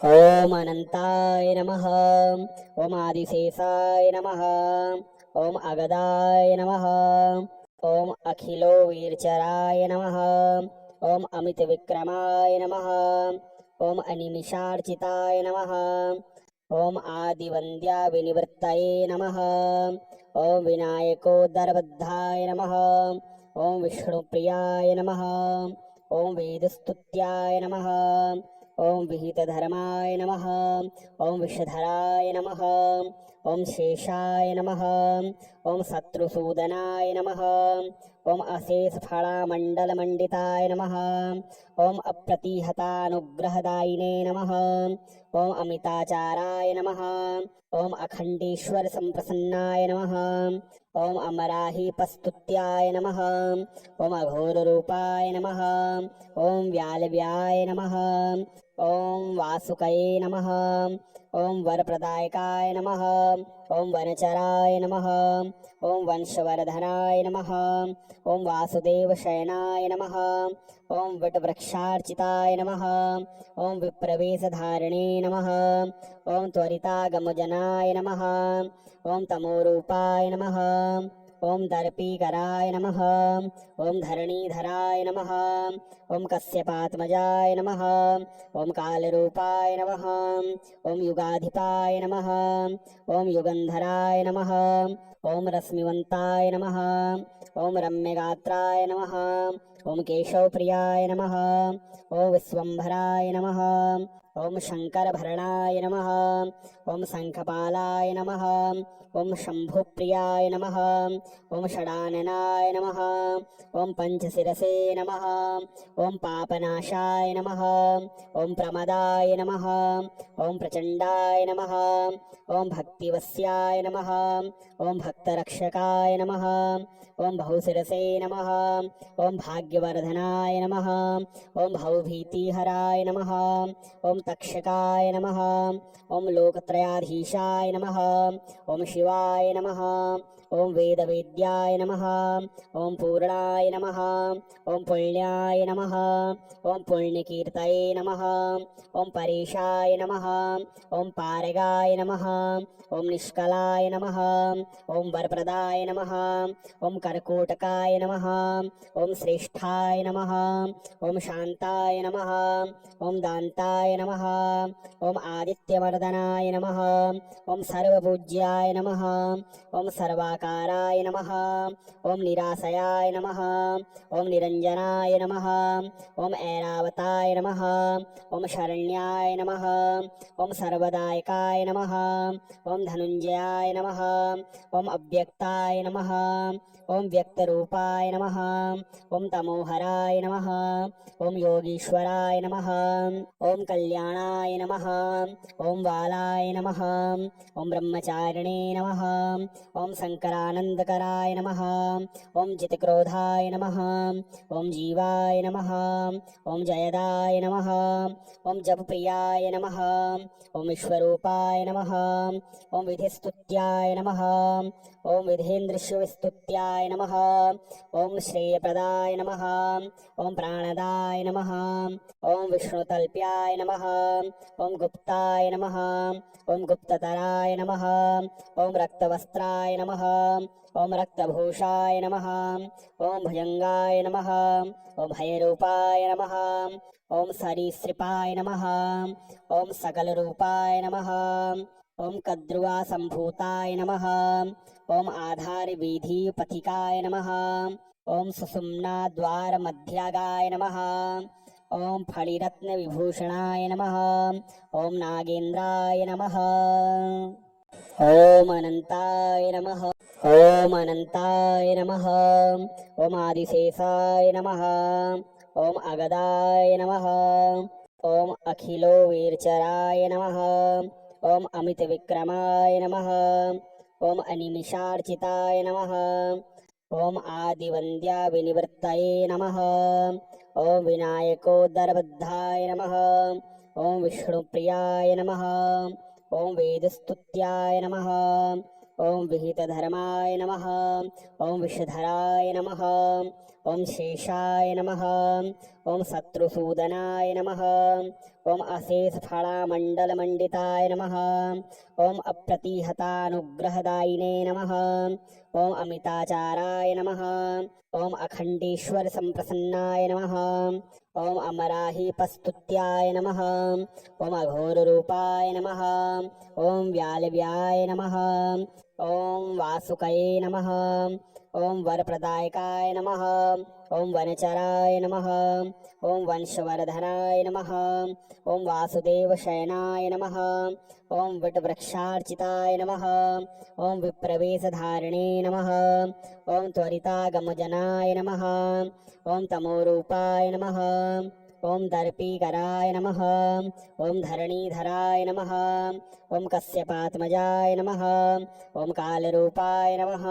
ओम अनंताय नमः। ओम आदिशेषाय नमः। ओम अगदाय नमः। ओम अखिलो वीरचराय नमः। ओम अमित विक्रमाय नमः। ओम अनिमिषार्चिताय नमः। ओम आदिवन्द्या विनिवृत्तये नमः। ओम विनायकोदरबद्धाय नमः। ओम विष्णुप्रियाय नमः। ओम वेदस्तुत्याय नमः। ओम विहितधर्माय नमः। ओम विषधराय नमः। ओम शेषाय नमः। ओम शत्रुसूदनाय नमः। ओम अशेषफलामण्डलमण्डिताय नमः। ओम अप्रतिहतानुग्रहदायिने नमः। ओम अमिताचाराय नमः। ओम अखण्डेश्वर संप्रसन्नाय नमः। ओम अमराहीपस्तुत्याय नमः। ओम अघोररूपाय नमः। ओम व्यालव्याय नमः। ओम वासुकये नमः। ओम वरप्रदायकाय नमः। ओम वनचराय नमः। ओम वंशवर्धनाय नमः। ओम वासुदेवशयनाय नमः। ओम वटवृक्षार्चिताय नमः। ओम विप्रवेशधारिणे नमः। ओम त्वरितागमजनाय नमः। ओम तमोरूपाय नमः। ओम दर्पीकराय नमः। ओम धरणीधराय नमः। ओम कश्यपात्मजाय नमः। ओम कालरूपाय नमः। ओम युगाधिपाय नमः। ओम युगंधराय नमः। ओम रश्मिवन्ताय नमः। ओम रम्यगात्राय नमः। ओम केशवप्रियाय नमः। ओम विश्वम्भराय नमः। ओम शङ्करभरणाय नमः। ओम शङ्खपालाय नमः। ओम शम्भुप्रियाय नमः। ओम षडाननाय नमः। ओम पंचशिरसे नमः। ओम पापनाशाय नमः। ओम प्रमदाय नमः। ओम प्रचण्डाय नमः। ओम भक्तिवस्याय नमः। ओम भक्तरक्षकाय नमः। ओम बहुशिरसे नमः। ओम भाग्यवर्धनाय नमः। ओम भवभीतिहराय नमः। ओम तक्षकाय नमः। ओम लोकत्रयाधीशाय नमः। ओम शिवाय नमः। ओम वेदवेद्याय नमः। ओम पूर्णाय नमः। ओम पुण्याय नमः। ओम पुण्यकीर्तये नमः। ओम परेशाय नमः। ओम पारगाय नमः। ओम निष्कलाय नमः। ओम वरप्रदाय नमः। ओम कर्कोटकाय नमः। ओम श्रेष्ठाय नमः। ओम शांताय नमः। ओम दान्ताय नमः। ओम आदित्यवर्धनाय नमः। ओम सर्वपूज्याय नमः। ओम सर्वाकाराय नमः। ओम निराशयाय नमः। ओम निरंजनाय नमः। ओम ऐरावताय नमः। ओम शरण्याय नमः। ओम सर्वदायकाय नमः। ओम धनुंजयाय नमः। ओम अव्यक्ताय नमः। ओम व्यक्तरूपाय नमः। ओम तमोहराय नमः। ओम योगीश्वराय नमः। ओम कल्याणाय नमः। ओम बालाय नमः। ओम ब्रह्मचारिणे नमः। ओम शंकरानंदकराय नमः। ओम जितक्रोधाय नमः। ओम जीवाय नमः। ओम जयदाय नमः। ओम जपप्रियाय नमः। ओम विश्वरूपाय नमः। ओम विधिस्तुत्याय नमः। ओम विधेन्द्रशिवस्तुत्याय नमः। ओम श्रेयप्रदाय नमः। ओम प्राणदाय नमः। ओम विष्णुतल्प्याय नमः। ओम गुप्ताय नमः। ओम गुप्ततराय नमः। ओम रक्तवस्त्राय नमः। ओम रक्तभूषाय नमः। ओम भुजंगाय नमः। ओम भयरूपाय नमः। ओम सरीसृपाय नमः। ओम सकलरूपाय नमः। ओम कद्रुवासम्भूताय नमः। ओम आधारवीधिपथिकाय नमः। ओम सुषुम्नाद्वारमध्यगाय नमः। ओम फणिरत्नविभूषणाय नमः। ओम नागेन्द्राय नमः। ओम अनंताय नमः। ओम अनंताय नमः। ओम आदिशेषाय नमः। ओम अगदाय नमः। ओम अखिलो वीरचराय नमः। ओम अमित विक्रमाय नमः। ओम अनिमिषार्चिताय नमः। ओम आदिवन्द्या विनिवृत्तये नमः। ओम विनायकोदरबद्धाय नमः। ओम विष्णुप्रियाय नमः। ओम वेदस्तुत्याय नमः। ओम विहितधर्माय नमः। ओम विषधराय नमः। ओम शेषाय नमः, ओम शत्रुसूदनाय नमः, ओम अशेषफलामण्डलमण्डिताय नमः, ओम अप्रतिहतानुग्रहदायिने नमः, ओम अमिताचाराय नमः, ओम अखण्डेश्वर संप्रसन्नाय नमः, ओम अमराहीपस्तुत्याय नमः, ओम अघोररूपाय नमः, ओम व्यालव्याय नमः, ओम वासुकये नमः, ओम वरप्रदायकाय नमः, ओम वनचराय नमः, ओम वंशवर्धनाय नमः, ओम वासुदेवशयनाय नमः, ओम वटवृक्षार्चिताय नमः, ओम विप्रवेशधारिणे नमः, ओम त्वरितागमजनाय नमः, ओम तमोरूपाय नमः, ओम दर्पीकराय नमः, ओम धरणीधराय नमः, ओम कश्यपात्मजाय नमः, ओम कालरूपाय नमः,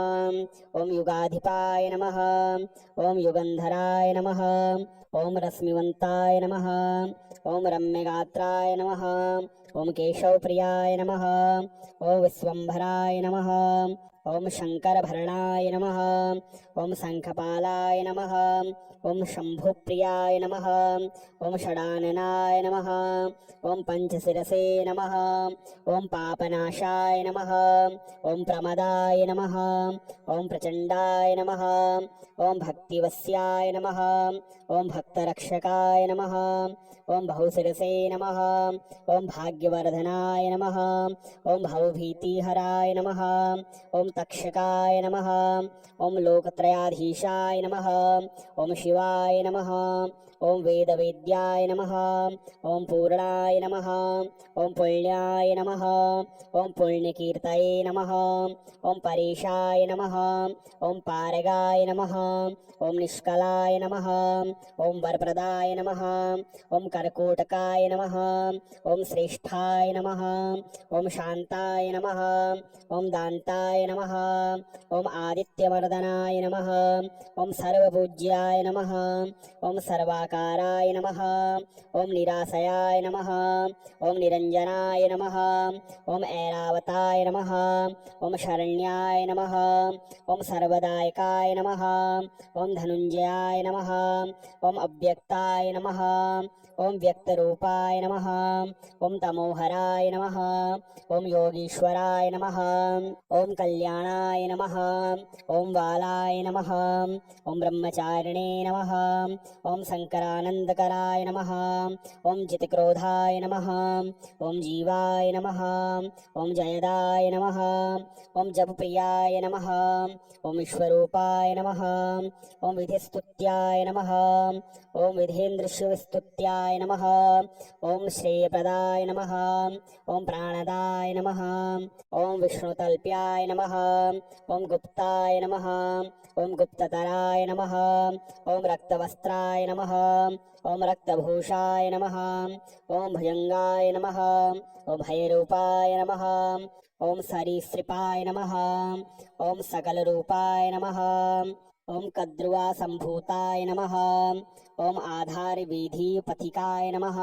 ओम युगाधिपाय नमः, ओम युगंधराय नमः, ओम रश्मिवंताय नमः, ओम रम्यगात्राय नमः, ओम केशवप्रियाय नमः, ओम विश्वंभराय नमः, ओम शंकरभरणाय नमः, ओम शंखपालाय नमः, ओम शंभुप्रियाय नमः, ओम षडाननाय नमः, ओम पंचशिरसे नमः, ओम पापनाशाय नमः, ओम प्रमदाय नमः, ओम प्रचंडाय नमः, ओम भक्तिवस्याय नमः, ओम भक्तरक्षकाय नमः, ओम बहुशिरसे नमः, ओम भाग्यवर्धनाय नमः, ओम भवभीतिहराय नमः, ओम तक्षकाय नमः, ओम लोकत्रयाधीशाय नमः, ओम शिवाय नमः, ओम वेदवेद्याय नमः, ओम पूर्णाय नमः, ओम पुण्याय नमः, ओम पुण्यकीर्तये नमः, ओम परेशाय नमः, ओम पारगाय नमः, ओम निष्कलाय नमः, ओम वरप्रदाय नमः, ओम कर्कोटकाय नमः, ओम श्रेष्ठाय नमः, ओम शांताय नमः, ओम दान्ताय नमः, ओम आदित्यवर्धनाय नमः, ओम सर्वपूज्याय नमः, ओम सर्वाकाराय नमः, ओम निराशयाय नमः, ओम निरंजनाय नमः, ओम ऐरावताय नमः, ओम शरण्याय नमः, ओम सर्वदायकाय नमः, ओम धनुंजयाय नमः, ओम अव्यक्ताय नमः, ओम व्यक्तरूपाय नमः, ओम तमोहराय नमः, ओम योगीश्वराय नमः, ओम कल्याणाय नमः, ओम बालाय नमः, ओम ब्रह्मचारिणे नमः, ओम शंकरानंदकराय नमः, ओम जितक्रोधाय नमः, ओम जीवाय नमः, ओम जयदाय नमः, ओम जपप्रियाय नमः, ओम विश्वरूपाय नमः, ओम विधिस्तुत्याय नमः, ओम विधेन्द्रशिवस्तुत्याय नमः, ओम श्रेयप्रदाय नमः, ओम प्राणदाय नमः, ओम विष्णुतल्प्याय नमः, ओम गुप्ताय नमः, ओम गुप्ततराय नमः, ओम रक्तवस्त्राय नमः, ओम रक्तभूषाय नमः, ओम भुजंगाय नमः, ओम भयरूपाय नमः, ओम सरीसृपाय नमः, ओम सकलरूपाय नमः, ओम कद्रुवा संभूताय नमः, ओम आधारवीधिपथिकाय नमः,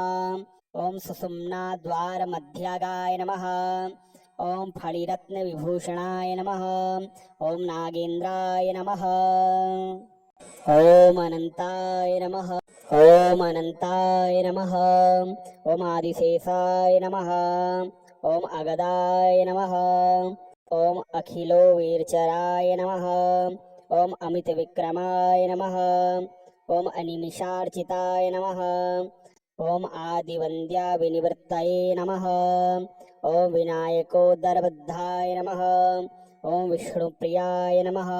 ओम सुषुम्ना द्वारमध्यगाय नमः, ओम फणिरत्नविभूषणाय नमः, ओम नागेन्द्राय नमः, ओम अनंताय नमः, ओम अनंताय नमः, ओम आदिशेषाय नमः, ओम अगदाय नमः, ओम अखिलो वीरचराय नमः, ओम अमित विक्रमाय नमः, ओम अनिमिषार्चिताय नमः, ओम आदिवन्द्या विनिवृत्तये नमः, ओम विनायकोदरबद्धाय नमः, ओम विष्णुप्रियाय नमः,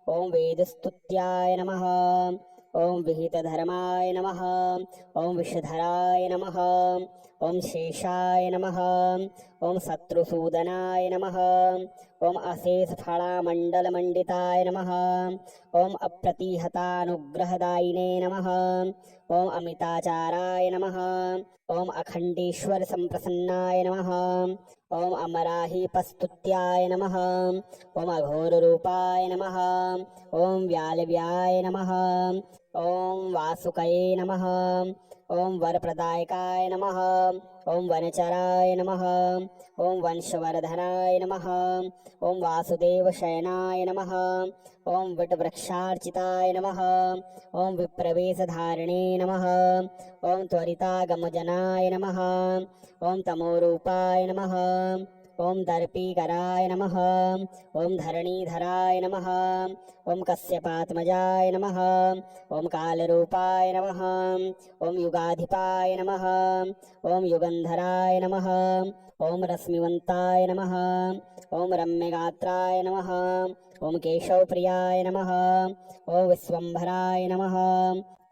ओम वेदस्तुत्याय नमः, ओम विहितधर्माय नमः, ओम विषधराय नमः, ओम शेषाय नमः, ओम शत्रुसूदनाय नमः, ओम अशेषफलामण्डलमण्डिताय नमः, ओम अप्रतिहतानुग्रहदायिने नमः, ओम अमिताचाराय नमः, ओम अखण्डेश्वर संप्रसन्नाय नमः, ओम अमराहीपस्तुत्याय नमः, ओम अघोररूपाय नमः, ओम व्यालव्याय नमः, ओम वासुकये नमः, ओम वरप्रदायकाय नमः, ॐ वनचराय नमः। ॐ वंशवर्धनाय नमः। ॐ वासुदेवशयनाय नमः। ॐ वटवृक्षार्चिताय नमः। ॐ विप्रवेशधारिणे नमः। ॐ त्वरितागमजनाय नमः। ॐ तमोरूपाय नमः। ॐ दर्पीकराय नमः। ॐ धरणीधराय नमः। ॐ कश्यपात्मजाय नमः। ॐ कालरूपाय नमः। ॐ युगाधिपाय नमः। ॐ युगन्धराय नमः। ॐ रश्मिवन्ताय नमः। ॐ रम्यगात्राय नमः। ॐ केशवप्रियाय नमः। ॐ विश्वम्भराय नमः।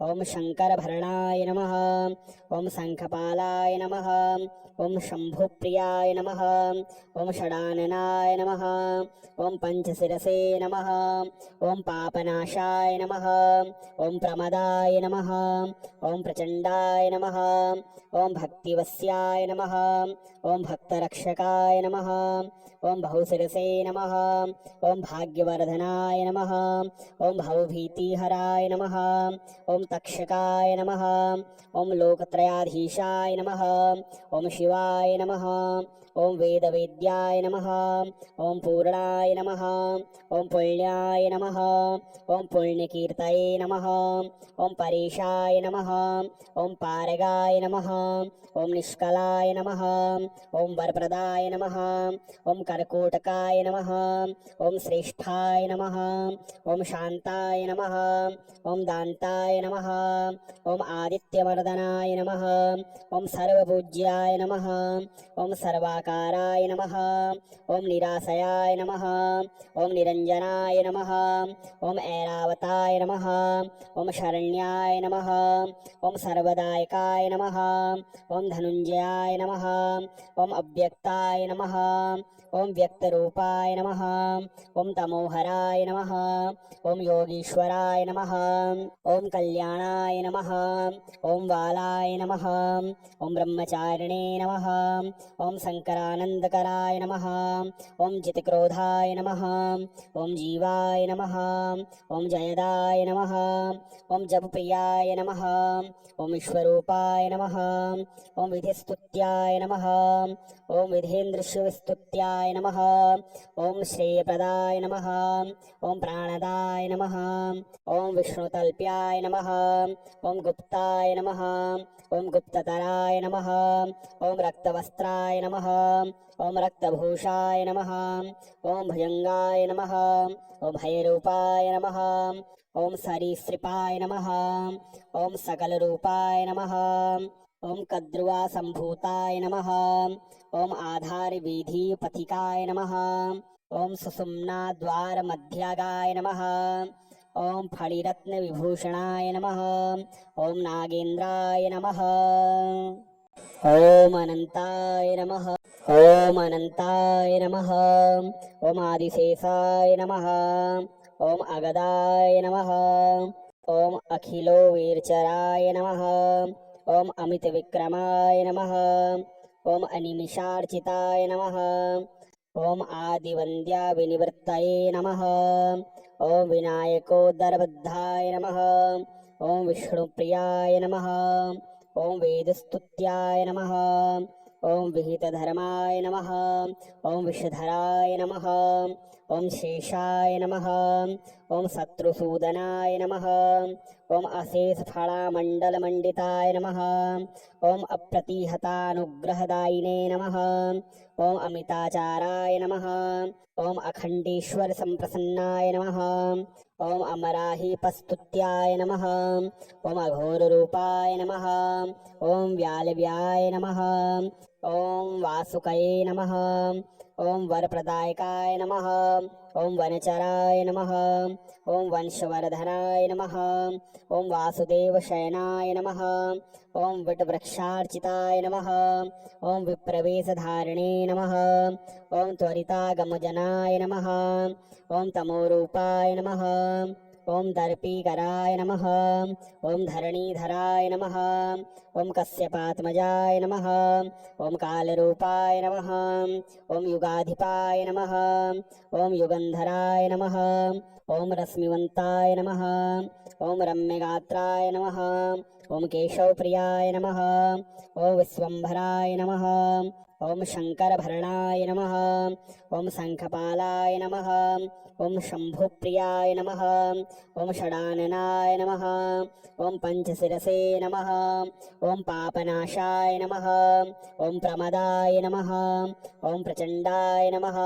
ॐ शङ्करभरणाय नमः। ॐ शङ्खपालाय नमः। ॐ शम्भुप्रियाय नमः। ॐ षडाननाय नमः। ॐ पञ्चशिरसे नमः। ॐ पापनाशाय नमः। ॐ प्रमदाय नमः। ॐ प्रचण्डाय नमः। ॐ भक्तिवस्याय नमः। ॐ भक्तरक्षकाय नमः। ॐ बहुशिरसे नमः। ॐ भाग्यवर्धनाय नमः। ॐ भवभीतिहराय नमः। ॐ तक्षकाय नमः। ॐ लोकत्रयाधीशाय नमः। ॐ शिवाय नमः। ॐ वेदवेद्याय नमः। ॐ पूर्णाय नमः। ॐ पुण्याय नमः। ॐ पुण्यकीर्तये नमः। ॐ परेशाय नमः। ॐ पारगाय नमः। ॐ निष्कलाय नमः। ॐ वरप्रदाय नमः। ॐ कर्कोटकाय नमः। ॐ श्रेष्ठाय नमः। ॐ शान्ताय नमः। ॐ दान्ताय नमः। ॐ आदित्यवर्धनाय नमः। ॐ सर्वपूज्याय नमः। ॐ सर्वाकाराय नमः। ॐ निराशयाय नमः। ॐ निरञ्जनाय नमः। ॐ ऐरावताय नमः। ॐ शरण्याय नमः। ॐ सर्वदायकाय नमः। ॐ धनुञ्जयाय नमः। ॐ अव्यक्ताय नमः। ॐ व्यक्तरूपाय नमः। ॐ तमोहराय नमः। ॐ योगीश्वराय नमः। ॐ कल्याणाय नमः। ॐ बालाय नमः। ॐ ब्रह्मचारिणे नमः। ॐ शङ्करानन्दकराय नमः। ॐ जितक्रोधाय नमः। ॐ जीवाय नमः। ॐ जयदाय नमः। ॐ जपप्रियाय नमः। ॐ विश्वरूपाय नमः। ॐ विधिस्तुत्याय नमः। ॐ विधेन्द्रशिवस्तुत्याय नमः। ॐ श्रेयप्रदाय नमः। ॐ प्राणदाय नमः। ॐ विष्णुतल्प्याय नमः। ॐ गुप्ताय नमः। ॐ गुप्ततराय नमः। ॐ रक्तवस्त्राय नमः। ॐ रक्तभूषाय नमः। ॐ भुजङ्गाय नमः। ॐ भयरूपाय नमः। ॐ सरीसृपाय नमः। ॐ सकलरूपाय नमः। ॐ कद्रुवासम्भूताय नमः। ॐ आधारवीधिपथिकाय नमः। ॐ सुषुम्नाद्वारमध्यगाय नमः। ॐ फणिरत्नविभूषणाय नमः। ॐ नागेन्द्राय नमः। ॐ अनन्ताय नमः। ॐ अनन्ताय नमः। ॐ आदिशेषाय नमः। ॐ अगदाय नमः। ॐ अखिलोवीरचराय नमः। ॐ अमितविक्रमाय नमः। ॐ अनिमिषार्चिताय नमः। ॐ आदिवन्द्याविनिवृत्तये नमः। ॐ विनायकोदरबद्धाय नमः। ॐ विष्णुप्रियाय नमः। ॐ वेदस्तुत्याय नमः। ॐ विहितधर्माय नमः। ॐ विषधराय नमः। ॐ शेषाय नमः। ॐ शत्रुसूदनाय नमः। ॐ अशेषफलामण्डलमण्डिताय नमः। ॐ अप्रतिहतानुग्रहदायिने नमः। ॐ अमिताचाराय नमः। ॐ अखण्डेश्वरसम्प्रसन्नाय नमः। ॐ अमराहीपस्तुत्याय नमः। ॐ अघोररूपाय नमः। ॐ व्यालव्याय नमः। ॐ वासुकये नमः। ॐ वरप्रदायकाय नमः। ॐ वनचराय नमः। ॐ वंशवर्धनाय नमः। ॐ वासुदेवशयनाय नमः। ॐ वटवृक्षार्चिताय नमः। ॐ विप्रवेशधारिणे नमः। ॐ त्वरितागमजनाय नमः। ॐ तमोरूपाय नमः। ॐ दर्पीकराय नमः। ॐ धरणीधराय नमः। ॐ कश्यपात्मजाय नमः। ॐ कालरूपाय नमः। ॐ युगाधिपाय नमः। ॐ युगन्धराय नमः। ॐ रश्मिवन्ताय नमः। ॐ रम्यगात्राय नमः। ॐ केशवप्रियाय नमः। ॐ विश्वम्भराय नमः। ॐ शङ्करभरणाय नमः। ॐ शङ्खपालाय नमः। ॐ शम्भुप्रियाय नमः। ॐ षडाननाय नमः। ॐ पञ्चशिरसे नमः। ॐ पापनाशाय नमः। ॐ प्रमदाय नमः। ॐ प्रचण्डाय नमः।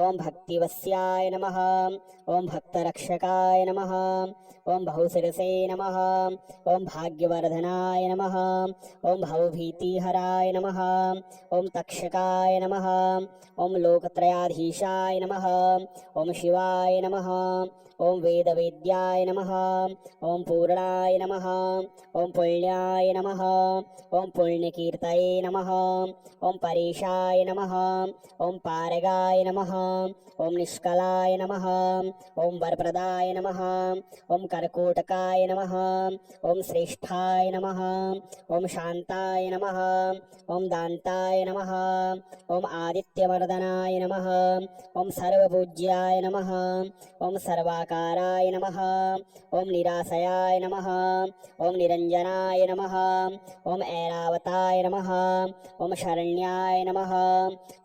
ॐ भक्तिवस्याय नमः। ॐ भक्तरक्षकाय नमः। ॐ बहुशिरसे नमः। ॐ भाग्यवर्धनाय नमः। ॐ भवभीतिहराय नमः। ॐ तक्षकाय नमः। ॐ लोकत्रयाधीशाय नमः। ॐ शिवाय नमः। ॐ वेदवेद्याय नमः। ॐ पूर्णाय नमः। ॐ पुण्याय नमः। ॐ पुण्यकीर्तये नमः। ॐ परेशाय नमः। ॐ पारगाय नमः। ॐ निष्कलाय नमः। ॐ वरप्रदाय नमः। ॐ कर्कोटकाय नमः। ॐ श्रेष्ठाय नमः। ॐ शान्ताय नमः। ॐ दान्ताय नमः। ॐ आदित्यवर्धनाय नमः। ॐ सर्वपूज्याय नमः। ॐ सर्वाकाराय नमः। ॐ निराशयाय नमः। ॐ निरञ्जनाय नमः। ॐ ऐरावताय नमः। ॐ शरण्याय नमः।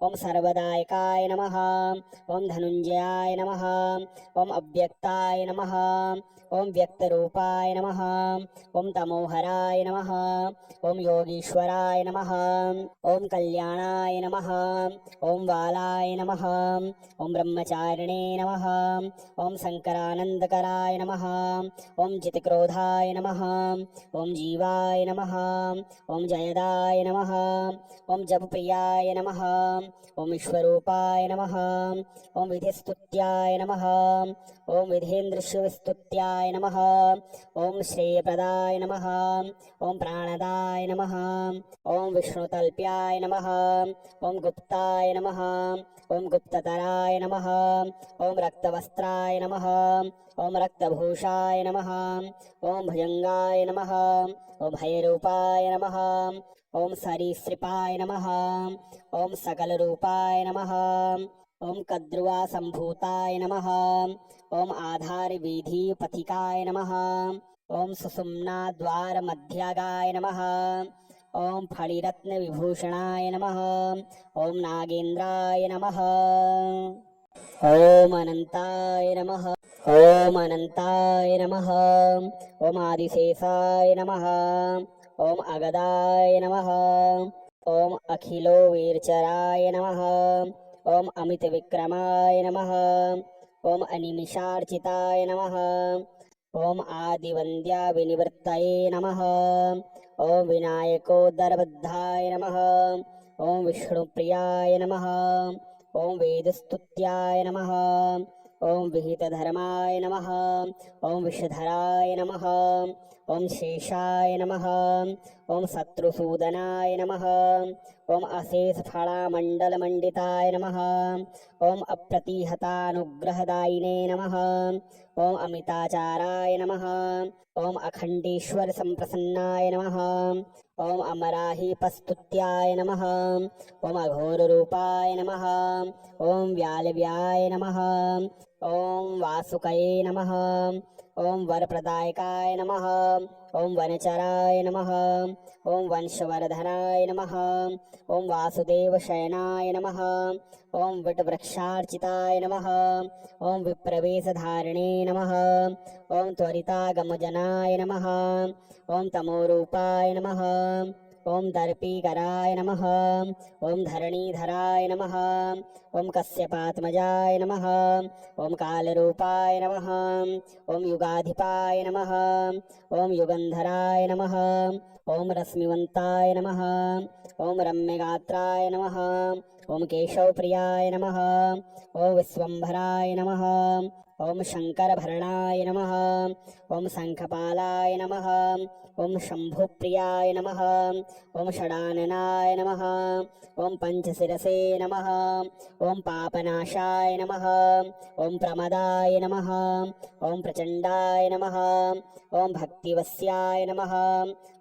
ॐ सर्वदायकाय नमः। ॐ धनुञ्जयाय नमः। ॐ अव्यक्ताय नमः। ॐ व्यक्तरूपाय नमः। ॐ तमोहराय नमः। ॐ योगीश्वराय नमः। ॐ कल्याणाय नमः। ॐ बालाय नमः। ॐ ब्रह्मचारिणे नमः। ॐ शङ्करानन्दकराय नमः। ॐ जितक्रोधाय नमः। ॐ जीवाय नमः। ॐ जयदाय नमः। ॐ जपप्रियाय नमः। ॐ विश्वरूपाय नमः। ॐ विधिस्तुत्याय नमः। ॐ विधेन्द्रशिवस्तुत्याय नमः। ॐ श्रेयप्रदाय नमः। ॐ प्राणदाय नमः। ॐ विष्णुतल्प्याय नमः। ॐ गुप्ताय नमः। ॐ गुप्ततराय नमः। ॐ रक्तवस्त्राय नमः। ॐ रक्तभूषाय नमः। ॐ भुजङ्गाय नमः। ॐ भयरूपाय नमः। ॐ सरीसृपाय नमः। ॐ सकलरूपाय नमः। ॐ कद्रुवासम्भूताय नमः। ॐ आधारवीधिपथिकाय नमः। ॐ सुषुम्नाद्वारमध्यगाय नमः। ॐ फणिरत्नविभूषणाय नमः। ॐ नागेन्द्राय नमः। ॐ अनन्ताय नमः। ॐ अनन्ताय नमः। ॐ आदिशेषाय नमः। ॐ अगदाय नमः। ॐ अखिलोवीरचराय नमः। ॐ अमितविक्रमाय नमः। ॐ अनिमिषार्चिताय नमः। ॐ आदिवन्द्याविनिवृत्तये नमः। ॐ विनायकोदरबद्धाय नमः। ॐ विष्णुप्रियाय नमः। ॐ वेदस्तुत्याय नमः। ॐ विहितधर्माय नमः। ॐ विषधराय नमः। ॐ शेषाय नमः। ॐ शत्रुसूदनाय नमः। ॐ अशेषफलामण्डलमण्डिताय नमः। ॐ अप्रतिहतानुग्रहदायिने नमः। ॐ अमिताचाराय नमः। ॐ अखण्डेश्वरसम्प्रसन्नाय नमः। ॐ अमराहीपस्तुत्याय नमः। ॐ अघोररूपाय नमः। ॐ व्यालव्याय नमः। ॐ वासुकये नमः। ॐ वरप्रदायकाय नमः। ॐ वनचराय नमः। ॐ वंशवर्धनाय नमः। ॐ वासुदेवशयनाय नमः। ॐ वटवृक्षार्चिताय नमः। ॐ विप्रवेशधारिणे नमः। ॐ त्वरितागमजनाय नमः। ॐ तमोरूपाय नमः। ॐ दर्पीकराय नमः। ॐ धरणीधराय नमः। ॐ कश्यपात्मजाय नमः। ॐ कालरूपाय नमः। ॐ युगाधिपाय नमः। ॐ युगन्धराय नमः। ॐ रश्मिवन्ताय नमः। ॐ रम्यगात्राय नमः। ॐ केशवप्रियाय नमः। ॐ विश्वम्भराय नमः। ॐ शङ्करभरणाय नमः। ॐ शङ्खपालाय नमः। ॐ शम्भुप्रियाय नमः। ॐ षडाननाय नमः। ॐ पञ्चशिरसे नमः। ॐ पापनाशाय नमः। ॐ प्रमदाय नमः। ॐ प्रचण्डाय नमः। ॐ भक्तिवस्याय नमः।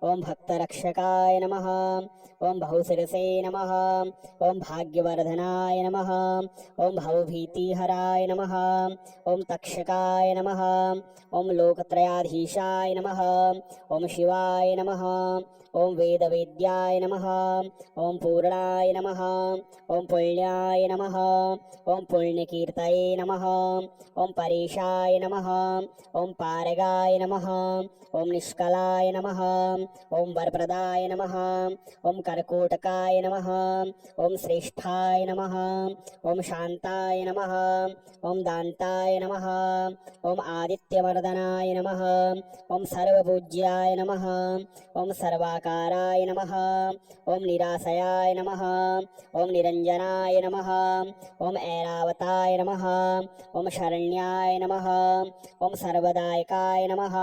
ॐ भक्तरक्षकाय नमः। ओम बहुशिरसे नमः। ओम भाग्यवर्धनाय नमः। ओम भवभीतिहराय नमः। ओम तक्षकाय नमः। ओम लोकत्रयाधीशाय नमः। ओम शिवाय नमः। ओम वेदवेद्याय नमः। ओम पूर्णाय नमः। ओम पुण्याय नमः। ओम पुण्यकीर्तये नमः। ओम परेशाय नमः। ओम पारगाय नमः। ओम निष्कलाय नमः। ओम वरप्रदाय नमः। ओम कर्कोटकाय नमः। ओम श्रेष्ठाय नमः। ओम शांताय नमः। ओम दान्ताय नमः। ओम आदित्यवर्धनाय नमः। ओम सर्वपूज्याय नमः। ओम सर्वाकाराय नमः। ओम निराशयाय नमः। ओम निरंजनाय नमः। ओम ऐरावताय नमः। ओम शरण्याय नमः। ओम सर्वदायकाय नमः।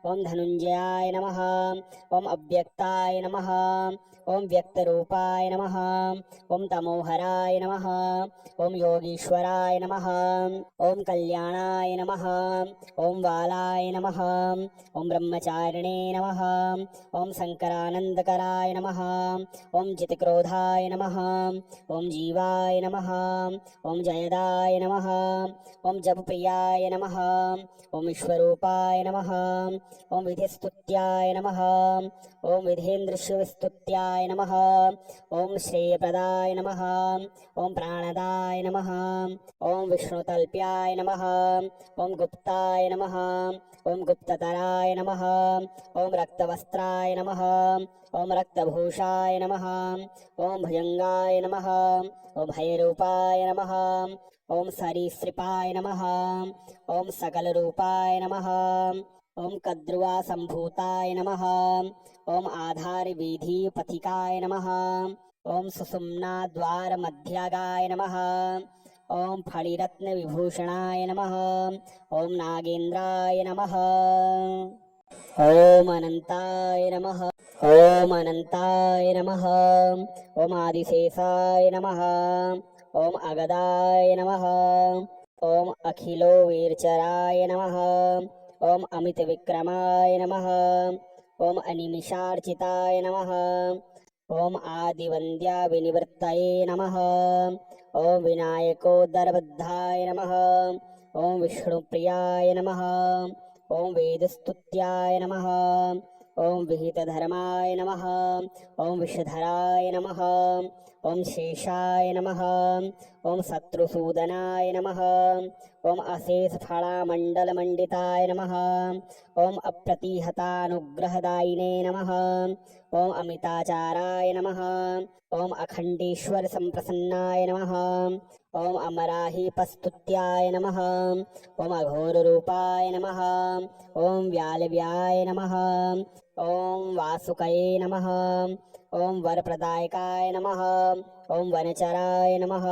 ओम धनुंजयाय नमः। ओम अव्यक्ताय नमः। ओम व्यक्तरूपाय नमः। ओम तमोहराय नमः। ओम योगीश्वराय नमः। ओम कल्याणाय नमः। ओम बालाय नमः। ओम ब्रह्मचारिणे नमः। ओम शंकरानंदकराय नमः। ओम जितक्रोधाय नमः। ओम जीवाय नमः। ओम जयदाय नमः। ओम जपप्रियाय नमः। ओम विश्वरूपाय नमः। ओम विधिस्तुत्याय नमः। ओम विधेन्द्रशिवस्तुत्याय नमः। ओम श्रेयप्रदाय नमः। ओम प्राणदाय नमः। ओम विष्णुतल्प्याय नमः। ओम गुप्ताय नमः। ओम गुप्ततराय नमः। ओम रक्तवस्त्राय नमः। ओम रक्तभूषाय नमः। ओम भुजंगाय नमः। ओम भयरूपाय नमः। ओम सरीसृपाय नमः। ओम सकलरूपाय नमः। ओम कद्रुवा संभूताय नमः। ओम आधारवीधिपथिकाय नमः। ओम सुषुम्ना द्वार मध्यगाय नमः। ओम फणिरत्न विभूषणाय नमः। ओम नागेन्द्राय नमः। ओम अनंताय नमः। ओम अनंताय नमः। ओम आदिशेषाय नमः। ओम अगदाय नमः। ओम अखिलो वीरचराय नमः। ओम अमित विक्रमाय नमः। ओम अनिमिषार्चिताय नमः। ओम आदिवन्द्या विनिवृत्तये नमः। ओम विनायकोदरबद्धाय नमः। ओम विष्णुप्रियाय नमः। ओम वेदस्तुत्याय नमः। ओम विहितधर्माय नमः। ओम विषधराय नमः। ओम शेषाय नमः। ओम शत्रुसूदनाय नमः। ओम अशेषफलामण्डलमण्डिताय नमः। ओम अप्रतिहतानुग्रहदायिने नमः। ओम अमिताचाराय नमः। ओम अखण्डेश्वर संप्रसन्नाय नमः। ओम अमराहीपस्तुत्याय नमः। ओम अघोररूपाय नमः। ओम व्यालव्याय नमः। ओम वासुकये नमः। ओम वरप्रदायकाय नमः। ओम वनचराय नमः।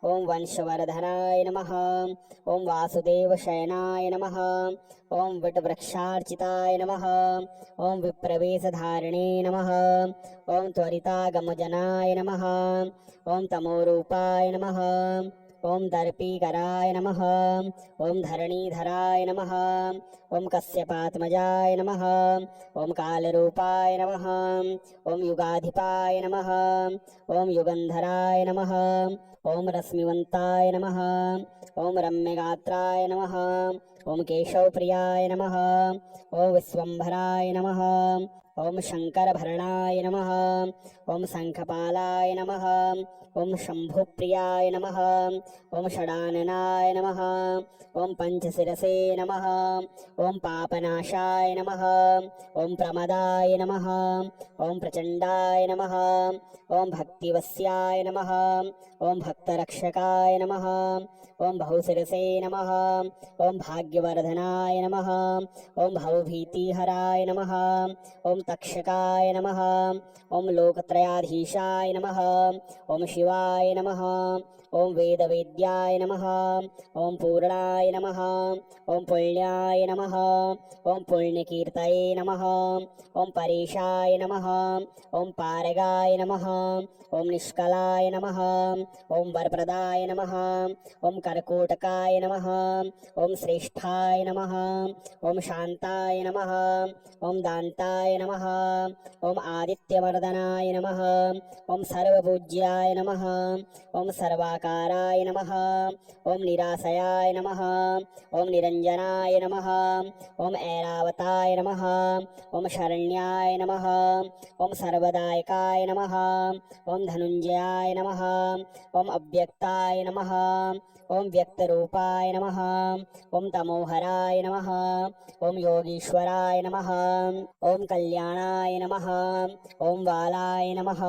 ओम वंशवर्धनाय नमः। ओम वासुदेवशयनाय नमः। ओम वटवृक्षार्चिताय नमः। ओम विप्रवेशधारिणे नमः। ओम त्वरितागमजनाय नमः। ओम तमोरूपाय नमः। ओम दर्पीकराय नमः। ओम धरणीधराय नमः। ओम कश्यपात्मजाय नमः। ओम कालरूपाय नमः। ओम युगाधिपाय नमः। ओम युगंधराय नमः। ओम रश्मिवन्ताय नमः। ओम रम्यगात्राय नमः। ओम केशवप्रियाय नमः। ओम विश्वम्भराय नमः। ओम शंकरभरणाय नमः। ओम शंखपालाय नमः। ओम शंभुप्रियाय नमः। ओम षडाननाय नमः। ओम पंचशिरसे नमः। ओम पापनाशाय नमः। ओम प्रमदाय नमः। ओम प्रचंडाय नमः। ओम भक्तिवस्याय नमः। ओम भक्तरक्षकाय नमः। ओम बहुशिरसे नमः। ओम भाग्यवर्धनाय नमः। ओम भवभीतिहराय नमः। ओम तक्षकाय नमः। ओम लोकत्रयाधीशाय नमः। ओम शिवाय नमः। ओम वेदवेद्याय नमः। ओम पूर्णाय नमः। ओम पुण्याय नमः। ओम पुण्यकीर्तये नमः। ओम परेशाय नमः। ओम पारगाय नमः। ओम निष्कलाय नमः। ओम वरप्रदाय नमः। ओम कर्कोटकाय नमः। ओम श्रेष्ठाय नमः। ओम शांताय नमः। ओम दान्ताय नमः। नमः। ॐ आदित्यवर्धनाय नमः। ॐ सर्वपूज्याय नमः। ॐ सर्वाकाराय नमः। ॐ निराशयाय नमः। ॐ निरञ्जनाय नमः। ॐ ऐरावताय नमः। ॐ शरण्याय नमः। ॐ सर्वदायकाय नमः। ॐ धनुञ्जयाय नमः। ॐ अव्यक्ताय नमः। ॐ व्यक्तरूपाय नमः। ॐ तमोहराय नमः। ॐ योगीश्वराय नमः। ॐ कल्याणाय नमः। ॐ बालाय नमः।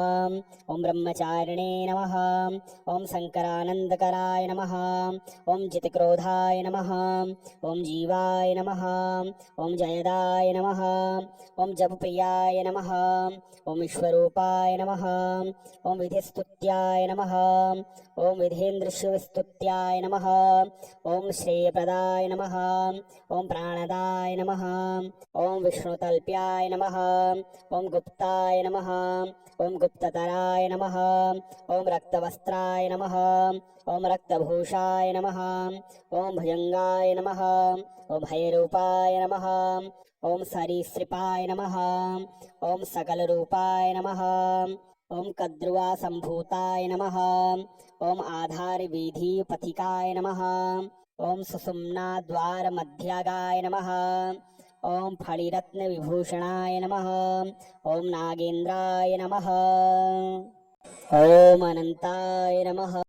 ॐ ब्रह्मचारिणे नमः। ॐ शङ्करानन्दकराय नमः। ॐ जितक्रोधाय नमः। ॐ जीवाय नमः। ॐ जयदाय नमः। ॐ जपप्रियाय नमः। ॐ विश्वरूपाय नमः। ॐ विधिस्तुत्याय नमः। ॐ विधेन्द्रशिवस्तुत्याय नमः। ॐ श्रेयप्रदाय नमः। ॐ प्राणदाय नमः। ॐ विष्णुतल्प्याय नमः। ॐ गुप्ताय नमः। ॐ गुप्ततराय नमः। ॐ रक्तवस्त्राय नमः। ॐ रक्तभूषाय नमः। ॐ भुजङ्गाय नमः। ॐ भयरूपाय नमः। ॐ सरीसृपाय नमः। ॐ सकलरूपाय नमः। ॐ कद्रुवासम्भूताय नमः। ॐ आधारवीधिपथिकाय नमः। ॐ सुषुम्नाद्वारमध्यगाय नमः। ॐ फणिरत्नविभूषणाय नमः। ॐ नागेन्द्राय नमः। ॐ अनन्ताय नमः।